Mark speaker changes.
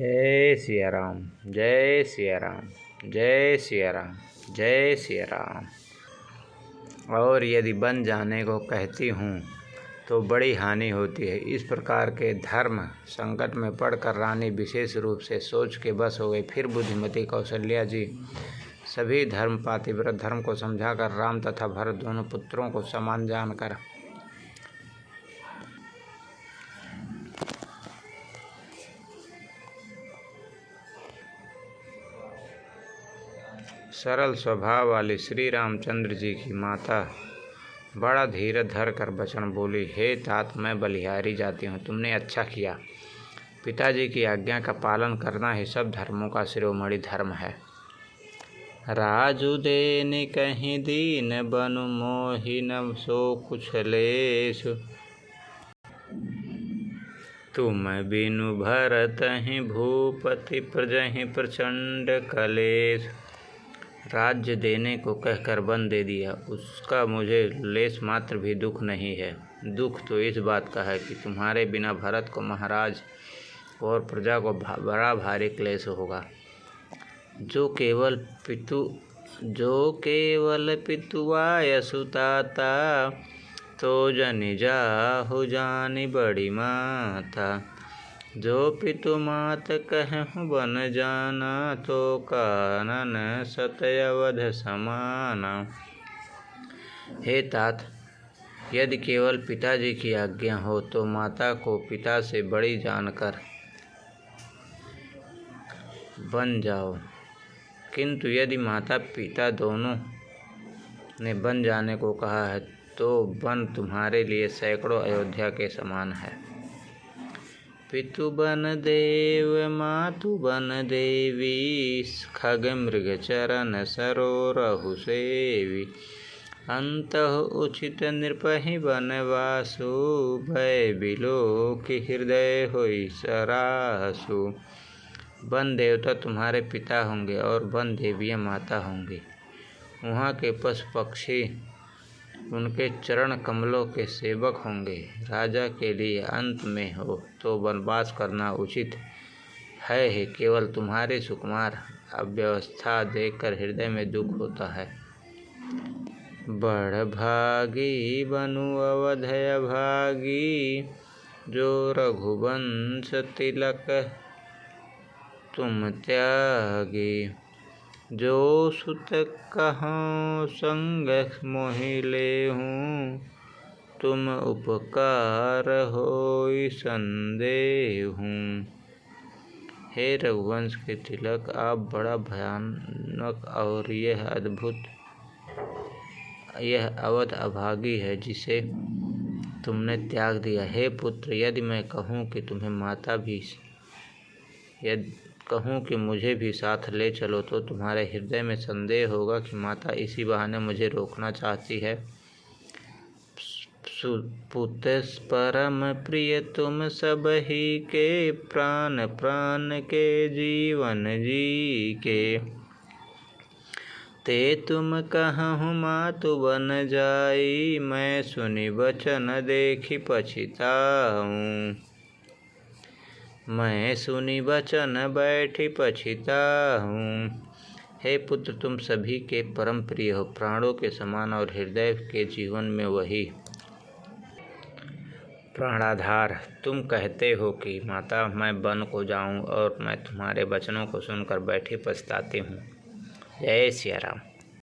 Speaker 1: जय सिया राम, जय सिया राम, जय सिया राम, जय सिया राम। और यदि बन जाने को कहती हूँ तो बड़ी हानि होती है। इस प्रकार के धर्म संकट में पड़कर रानी विशेष रूप से सोच के बस हो गई। फिर बुद्धिमती कौशल्या जी सभी धर्म पातिव्रत धर्म को समझाकर राम तथा भरत दोनों पुत्रों को समान जानकर सरल स्वभाव वाली श्री रामचंद्र जी की माता बड़ा धीरज धर कर वचन बोली, हे तात, मैं बलिहारी जाती हूँ। तुमने अच्छा किया। पिताजी की आज्ञा का पालन करना ही सब धर्मों का शिरोमणि धर्म है। राजू देने कहीं दीन बनु मोहि न सो कुछ लेश, तुम बिनु भरत ही भूपति प्रजहि प्रचंड कलेश। राज्य देने को कहकर वन दे दिया, उसका मुझे लेश मात्र भी दुख नहीं है। दुख तो इस बात का है कि तुम्हारे बिना भरत को महाराज और प्रजा को बड़ा भारी क्लेश होगा। जो केवल पितुआय सुताता, तो जनि जाहु जानी बड़ी माता। जो पितु मात कहूँ बन जाना, तो कानन सतयवध समाना। हे तात, यदि केवल पिताजी की आज्ञा हो तो माता को पिता से बड़ी जानकर बन जाओ, किंतु यदि माता पिता दोनों ने बन जाने को कहा है तो वन तुम्हारे लिए सैकड़ों अयोध्या के समान है। पितु बन देव मातु बन देवी, खग मृग चरण सरोरहु सेवी। अंतः उचित नृपहि बनवासु, भय बिलोकि हृदय होई सरासु। वन देवता तुम्हारे पिता होंगे और वन देवियाँ माता होंगी। वहाँ के पशु पक्षी उनके चरण कमलों के सेवक होंगे। राजा के लिए अंत में हो तो वनवास करना उचित है ही, केवल तुम्हारी सुकुमार अव्यवस्था देखकर हृदय में दुख होता है। बड़ भागी बनु अवधय भागी, जो रघुवंश तिलक तुम त्यागी। जो सुत कहाँ संग मोहि लेहूँ, तुम उपकार होई संदेहूँ। हे रघुवंश के तिलक, आप बड़ा भयानक और यह अवध अभागी है जिसे तुमने त्याग दिया। हे पुत्र, यदि मैं कहूँ कि तुम्हें माता भी कहूँ कि मुझे भी साथ ले चलो, तो तुम्हारे हृदय में संदेह होगा कि माता इसी बहाने मुझे रोकना चाहती है। पुत्र परम प्रिय तुम सब ही के, प्राण प्राण के जीवन जी के। ते तुम कहूँ मातु बन जाई, मैं सुनि वचन देखि पछिताऊँ। मैं सुनि वचन बैठी पछिताऊँ। हे पुत्र, तुम सभी के परम प्रिय हो, प्राणों के समान और हृदय के जीवन में वही प्राणाधार। तुम कहते हो कि माता, मैं वन को जाऊं, और मैं तुम्हारे वचनों को सुनकर बैठी पछताती हूँ। जय सिया राम।